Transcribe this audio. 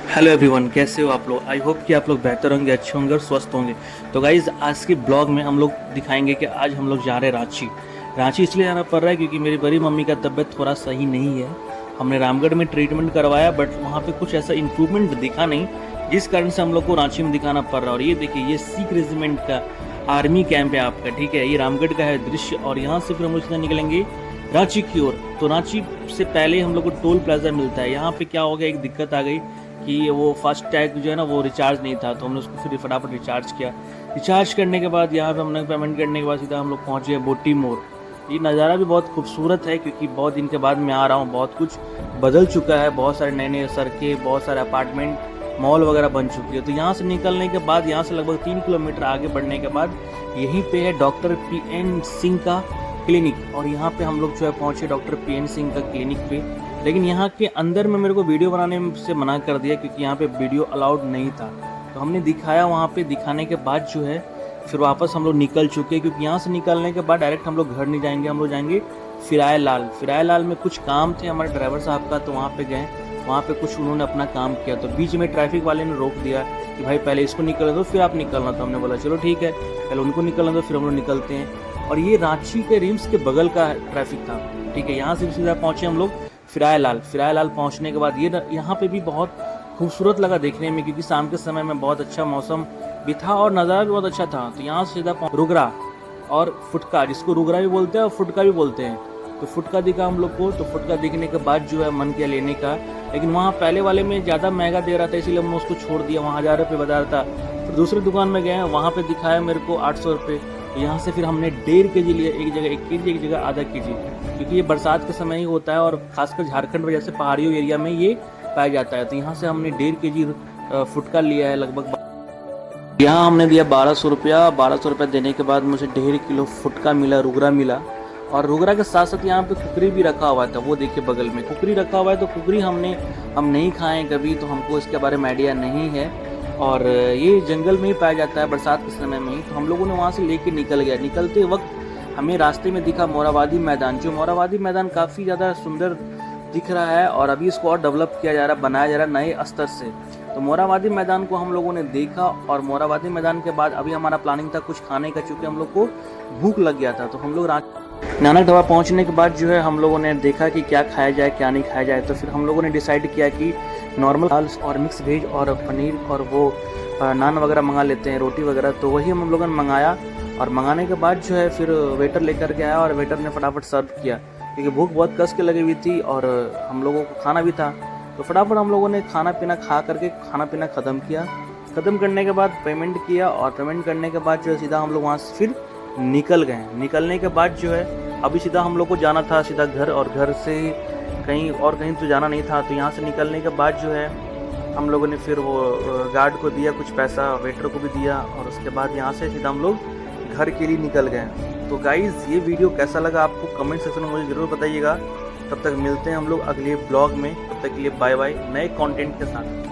Hello everyone, कैसे हो आप लोग। आई होप कि आप लोग बेहतर होंगे, अच्छे होंगे और स्वस्थ होंगे। तो गाइज़, आज के ब्लॉग में हम लोग दिखाएंगे कि आज हम लोग जा रहे हैं रांची। रांची इसलिए जाना पड़ रहा है क्योंकि मेरी बड़ी मम्मी का तबीयत थोड़ा सही नहीं है। हमने रामगढ़ में ट्रीटमेंट करवाया बट वहाँ पे कुछ ऐसा इम्प्रूवमेंट दिखा नहीं, जिस कारण से हम लोग को रांची में दिखाना पड़ रहा है। और ये देखिए, ये सिख रेजिमेंट का आर्मी कैंप है आपका, ठीक है। ये रामगढ़ का है दृश्य और यहाँ से फिर हम लोग सीधा निकलेंगे रांची की ओर। तो रांची से पहले हम लोग को टोल प्लाजा मिलता है। यहाँ पे क्या हो गया, एक दिक्कत आ गई कि वो फास्ट टैग जो है ना वो रिचार्ज नहीं था, तो हमने उसको फिर फटाफट रिचार्ज किया। रिचार्ज करने के बाद यहाँ पे हमने पेमेंट करने के बाद सीधा हम लोग पहुँच गए बोटी मोड़। ये नज़ारा भी बहुत खूबसूरत है क्योंकि बहुत दिन के बाद मैं आ रहा हूँ। बहुत कुछ बदल चुका है, बहुत सारे नए नए सड़कें, बहुत सारे अपार्टमेंट, मॉल वगैरह बन चुकी है। तो यहाँ से निकलने के बाद, यहाँ से लगभग 3 किलोमीटर आगे बढ़ने के बाद यहीं पे है डॉक्टर PN सिंह का क्लिनिक। और यहाँ पे हम लोग जो है पहुँचे डॉक्टर PN सिंह का क्लिनिक पे। लेकिन यहाँ के अंदर में मेरे को वीडियो बनाने से मना कर दिया क्योंकि यहाँ पे वीडियो अलाउड नहीं था। तो हमने दिखाया, वहाँ पे दिखाने के बाद जो है फिर वापस हम लोग निकल चुके, क्योंकि यहाँ से निकलने के बाद डायरेक्ट हम लोग घर नहीं जाएंगे, हम लोग जाएंगे फिराय लाल में कुछ काम थे हमारे ड्राइवर साहब का, तो वहाँ पे गए। वहाँ पे कुछ उन्होंने अपना काम किया, तो बीच में ट्रैफिक वाले ने रोक दिया कि भाई पहले इसको निकलने दो फिर आप निकलना। तो हमने बोला चलो ठीक है, पहले उनको निकलने दो फिर हम लोग निकलते हैं। और ये रांची के रिम्स के बगल का ट्रैफिक था, ठीक है। यहाँ से सीधा पहुँचे हम लोग फिराय लाल पहुँचने के बाद ये यहाँ पे भी बहुत खूबसूरत लगा देखने में, क्योंकि शाम के समय में बहुत अच्छा मौसम भी था और नज़ारा भी बहुत अच्छा था। तो यहाँ से सीधा रुगरा और फुटका, जिसको रुगरा भी बोलते हैं और फुटका भी बोलते हैं, तो फुटका दिखा हम लोग को। तो फुटका दिखने के बाद जो है मन किया लेने का, लेकिन वहाँ पहले वाले में ज़्यादा महंगा दे रहा था, इसीलिए हमने उसको छोड़ दिया। वहाँ 1000 रुपये बता रहा था। फिर दूसरी दुकान में गए, वहाँ पे दिखाया मेरे को 800 रुपये। यहाँ से फिर हमने 1.5 kg लिया, एक जगह 1 kg, एक जगह आधा kg, क्योंकि ये बरसात के समय ही होता है और खासकर झारखंड में जैसे पहाड़ियों एरिया में ये पाया जाता है। तो यहाँ से हमने 1.5 kg फुटका लिया है लगभग। यहाँ हमने दिया 1200 रुपया। 1200 रुपया देने के बाद मुझे 1.5 किलो फुटका मिला, रुगरा मिला। और रुगरा के साथ साथ यहाँ पे कुकरी भी रखा हुआ था, वो देखिए बगल में कुकरी रखा हुआ है। तो कुकरी हम नहीं खाए कभी, तो हमको इसके बारे में आइडिया नहीं है। और ये जंगल में ही पाया जाता है बरसात के समय में ही। तो हम लोगों ने वहाँ से लेके निकल गया। निकलते वक्त हमें रास्ते में दिखा मोराबादी मैदान, जो मोराबादी मैदान काफ़ी ज़्यादा सुंदर दिख रहा है और अभी इसको और डेवलप किया जा रहा है, बनाया जा रहा है नए स्तर से। तो मोराबादी मैदान को हम लोगों ने देखा और मोराबादी मैदान के बाद अभी हमारा प्लानिंग था कुछ खाने का, चूँकि हम लोग को भूख लग गया था। तो हम लोग नानक ढाबा पहुंचने के बाद जो है हम लोगों ने देखा कि क्या खाया जाए क्या नहीं खाया जाए। तो फिर हम लोगों ने डिसाइड किया कि नॉर्मल दाल और मिक्स वेज और पनीर और वो नान वगैरह मंगा लेते हैं, रोटी वगैरह। तो वही हम लोगों ने मंगाया और मंगाने के बाद जो है फिर वेटर लेकर के आया और वेटर ने फटाफट सर्व किया, क्योंकि भूख बहुत कस के लगी हुई थी और हम लोगों को खाना भी था। तो फटाफट हम लोगों ने खाना पीना खा करके खाना पीना ख़त्म किया। ख़त्म करने के बाद पेमेंट किया और पेमेंट करने के बाद जो है सीधा हम लोग वहाँ से फिर निकल गए। निकलने के बाद जो है अभी सीधा हम लोग को जाना था सीधा घर, और घर से कहीं तो जाना नहीं था। तो यहाँ से निकलने के बाद जो है हम लोगों ने फिर वो गार्ड को दिया कुछ पैसा, वेटर को भी दिया, और उसके बाद यहाँ से सीधा हम लोग घर के लिए निकल गए। तो गाइज़, ये वीडियो कैसा लगा आपको कमेंट सेक्शन में मुझे ज़रूर बताइएगा। तब तक मिलते हैं हम लोग अगले ब्लॉग में, तब तक के लिए बाय बाय, नए कंटेंट के साथ।